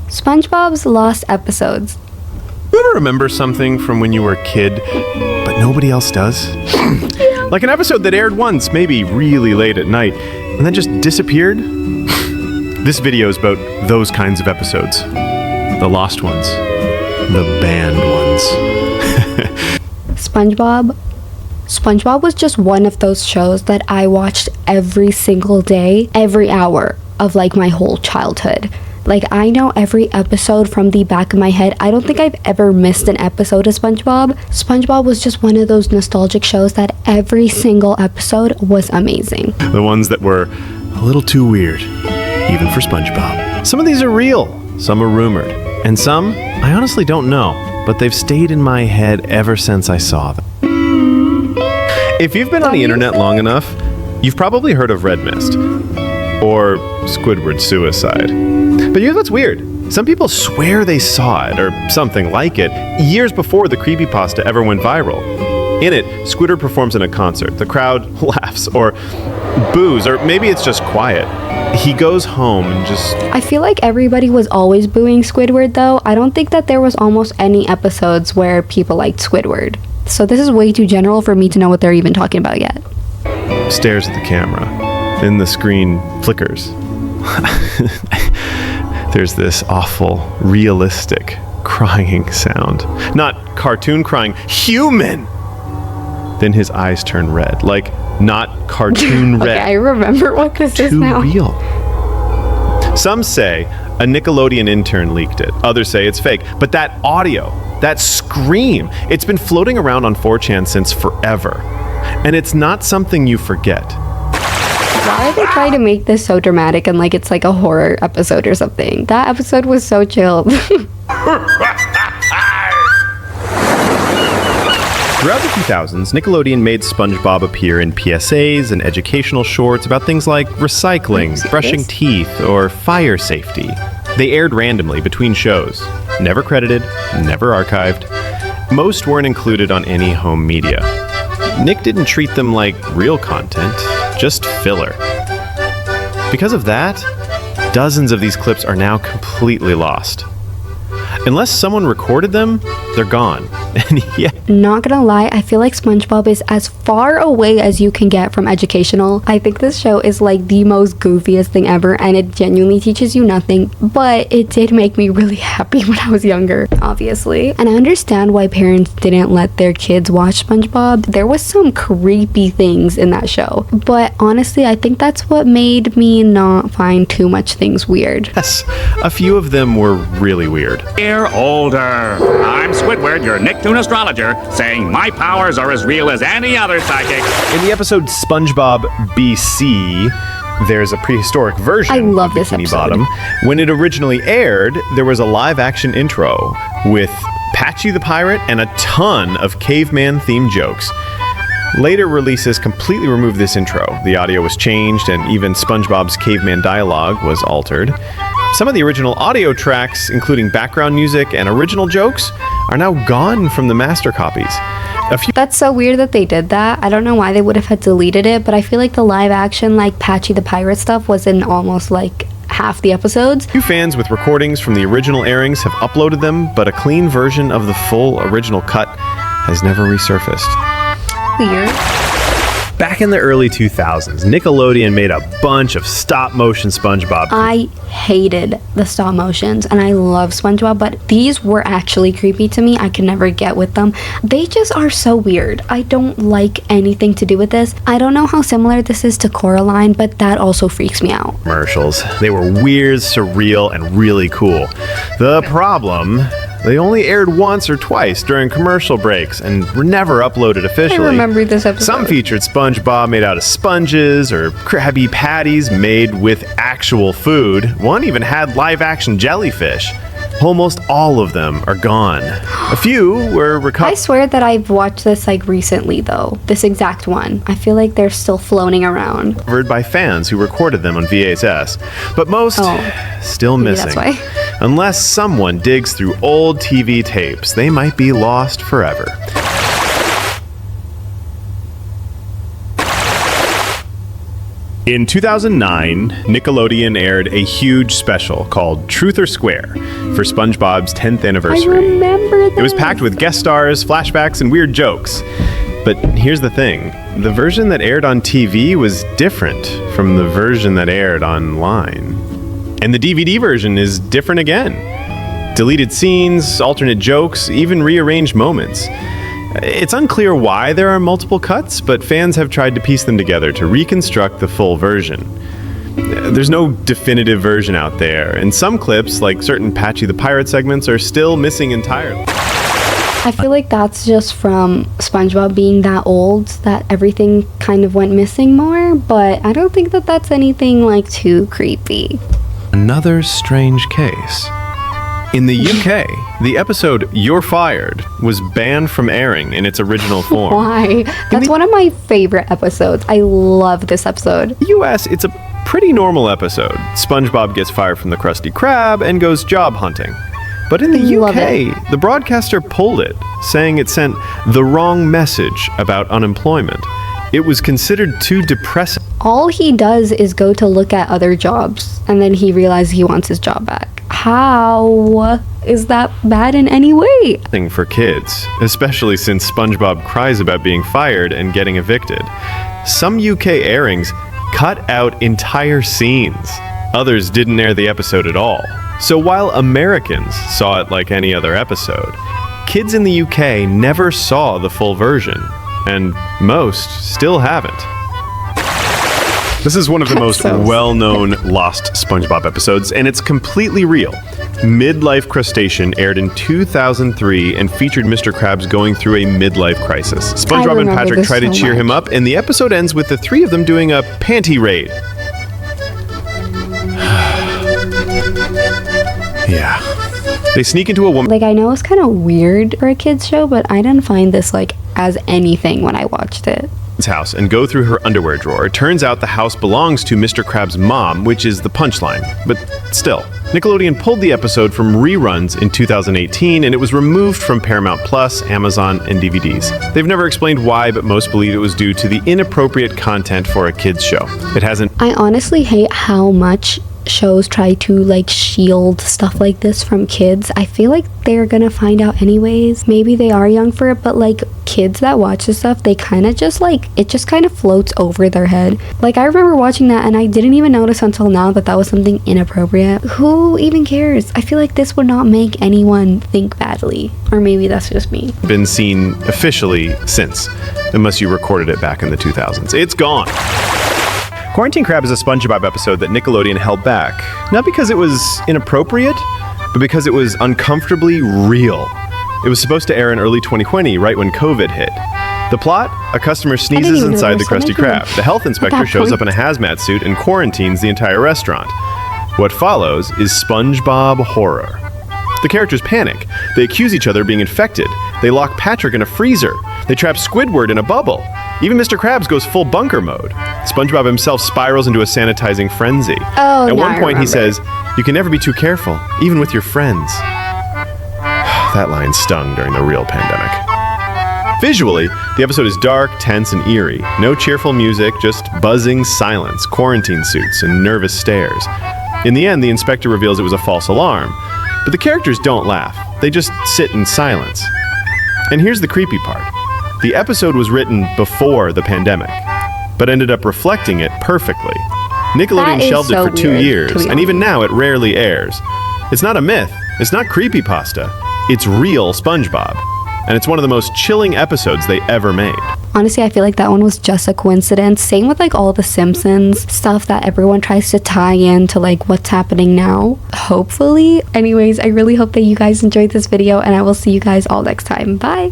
SpongeBob's lost episodes. You ever remember something from when you were a kid, but nobody else does? Like an episode that aired once, maybe really late at night, and then just disappeared? This video is about those kinds of episodes. The lost ones. The banned ones. SpongeBob? SpongeBob was just one of those shows that I watched every single day, every hour of like my whole childhood. Like, I know every episode from the back of my head. I don't think I've ever missed an episode of SpongeBob. SpongeBob was just one of those nostalgic shows that every single episode was amazing. The ones that were a little too weird, even for SpongeBob. Some of these are real, some are rumored, and some I honestly don't know, but they've stayed in my head ever since I saw them. If you've been on the internet long enough, you've probably heard of Red Mist, or Squidward suicide. But here's what's weird. Some people swear they saw it, or something like it, years before the creepypasta ever went viral. In it, Squidward performs in a concert. The crowd laughs, or boos, or maybe it's just quiet. He goes home and just... I feel like everybody was always booing Squidward, though. I don't think that there was almost any episodes where people liked Squidward. So this is way too general for me to know what they're even talking about yet. Stares at the camera. Then the screen flickers. There's this awful, realistic crying sound. Not cartoon crying, human! Then his eyes turn red. Like, not cartoon red. Okay, I remember what this is now. Too real. Some say a Nickelodeon intern leaked it. Others say it's fake. But that audio, that scream, it's been floating around on 4chan since forever. And it's not something you forget. Why are they trying to make this so dramatic and like it's like a horror episode or something? That episode was so chill. Throughout the 2000s, Nickelodeon made SpongeBob appear in PSAs and educational shorts about things like recycling, brushing teeth, or fire safety. They aired randomly between shows. Never credited, never archived. Most weren't included on any home media. Nick didn't treat them like real content, just filler. Because of that, dozens of these clips are now completely lost. Unless someone recorded them, they're gone. And yeah. Not gonna lie, I feel like SpongeBob is as far away as you can get from educational. I think this show is like the most goofiest thing ever, and it genuinely teaches you nothing, but it did make me really happy when I was younger, obviously. And I understand why parents didn't let their kids watch SpongeBob. There was some creepy things in that show, but honestly, I think that's what made me not find too much things weird. Yes, a few of them were really weird. Dear older, I'm Squidward, your Nicktoon astrologer, saying my powers are as real as any other psychic. In the episode SpongeBob BC, there's a prehistoric version I love of this Bikini episode. Bottom. When it originally aired, there was a live-action intro with Patchy the Pirate and a ton of caveman-themed jokes. Later releases completely removed this intro. The audio was changed, and even SpongeBob's caveman dialogue was altered. Some of the original audio tracks, including background music and original jokes, are now gone from the master copies. That's so weird that they did that. I don't know why they would have had deleted it, but I feel like the live action, like Patchy the Pirate stuff was in almost like half the episodes. Few fans with recordings from the original airings have uploaded them, but a clean version of the full original cut has never resurfaced. Weird. Back in the early 2000s, Nickelodeon made a bunch of stop-motion SpongeBob. I hated the stop motions, and I love SpongeBob, but these were actually creepy to me. I could never get with them. They just are so weird. I don't like anything to do with this. I don't know how similar this is to Coraline, but that also freaks me out. Commercials. They were weird, surreal, and really cool. The problem... they only aired once or twice during commercial breaks and were never uploaded officially. I remember this episode. Some featured SpongeBob made out of sponges or Krabby Patties made with actual food. One even had live-action jellyfish. Almost all of them are gone. A few were recovered. I swear that I've watched this like recently though. This exact one. I feel like they're still floating around. By fans who recorded them on VHS. But most still maybe missing. that's why. Unless someone digs through old TV tapes, they might be lost forever. In 2009, Nickelodeon aired a huge special called Truth or Square for SpongeBob's 10th I anniversary. remember that. It was packed with guest stars, flashbacks, and weird jokes. But here's the thing. The version that aired on TV was different from the version that aired online. And the DVD version is different again. Deleted scenes, alternate jokes, even rearranged moments. It's unclear why there are multiple cuts, but fans have tried to piece them together to reconstruct the full version. There's no definitive version out there, and some clips, like certain Patchy the Pirate segments, are still missing entirely. I feel like that's just from SpongeBob being that old that everything kind of went missing more, but I don't think that that's anything like too creepy. Another strange case. In the UK, the episode You're Fired was banned from airing in its original form. Why? That's one of my favorite episodes. I love this episode. In the US, it's a pretty normal episode. SpongeBob gets fired from the Krusty Krab and goes job hunting. But in the Love UK, the broadcaster pulled it, saying it sent the wrong message about unemployment. It was considered too depressing All he does is go to look at other jobs, and then he realizes he wants his job back. How is that bad in any way? for kids, especially since SpongeBob cries about being fired and getting evicted. Some UK airings cut out entire scenes. Others didn't air the episode at all. So while Americans saw it like any other episode, kids in the UK never saw the full version, and most still haven't. This is one of the most well-known lost SpongeBob episodes, and it's completely real. Midlife Crustacean aired in 2003 and featured Mr. Krabs going through a midlife crisis. SpongeBob and Patrick try to cheer him up, and the episode ends with the three of them doing a panty raid. Yeah. They sneak into a woman. Like, I know it's kind of weird for a kid's show, but I didn't find this like as anything when I watched it. House and go through her underwear drawer. It turns out the house belongs to Mr. Krabs' mom, which is the punchline. But still, Nickelodeon pulled the episode from reruns in 2018, and it was removed from Paramount Plus, Amazon, and DVDs. They've never explained why, but most believe it was due to the inappropriate content for a kids' show. It hasn't. I honestly hate how much shows try to like shield stuff like this from kids. I feel like they're gonna find out anyways. Maybe they are young for it, but like kids that watch this stuff, they kind of just like, it just kind of floats over their head. Like, I remember watching that and I didn't even notice until now that that was something inappropriate. Who even cares? I feel like this would not make anyone think badly. Or maybe that's just me. Been seen officially since, unless you recorded it back in the 2000s. It's gone. Quarantine Crab is a SpongeBob episode that Nickelodeon held back, not because it was inappropriate, but because it was uncomfortably real. It was supposed to air in early 2020, right when COVID hit. The plot? A customer sneezes inside the Krusty Krab. The health inspector shows up in a hazmat suit and quarantines the entire restaurant. What follows is SpongeBob horror. The characters panic. They accuse each other of being infected. They lock Patrick in a freezer. They trap Squidward in a bubble. Even Mr. Krabs goes full bunker mode. SpongeBob himself spirals into a sanitizing frenzy. At one point he says, "You can never be too careful, even with your friends." That line stung during the real pandemic. Visually, the episode is dark, tense, and eerie. No cheerful music, just buzzing silence, quarantine suits, and nervous stares. In the end, the inspector reveals it was a false alarm. But the characters don't laugh. They just sit in silence. And here's the creepy part. The episode was written before the pandemic, but ended up reflecting it perfectly. Nickelodeon shelved it for 2 years, and even now it rarely airs. It's not a myth. It's not creepypasta. It's real SpongeBob. And it's one of the most chilling episodes they ever made. Honestly, I feel like that one was just a coincidence. Same with like all the Simpsons stuff that everyone tries to tie in to like what's happening now. Hopefully. Anyways, I really hope that you guys enjoyed this video, and I will see you guys all next time. Bye.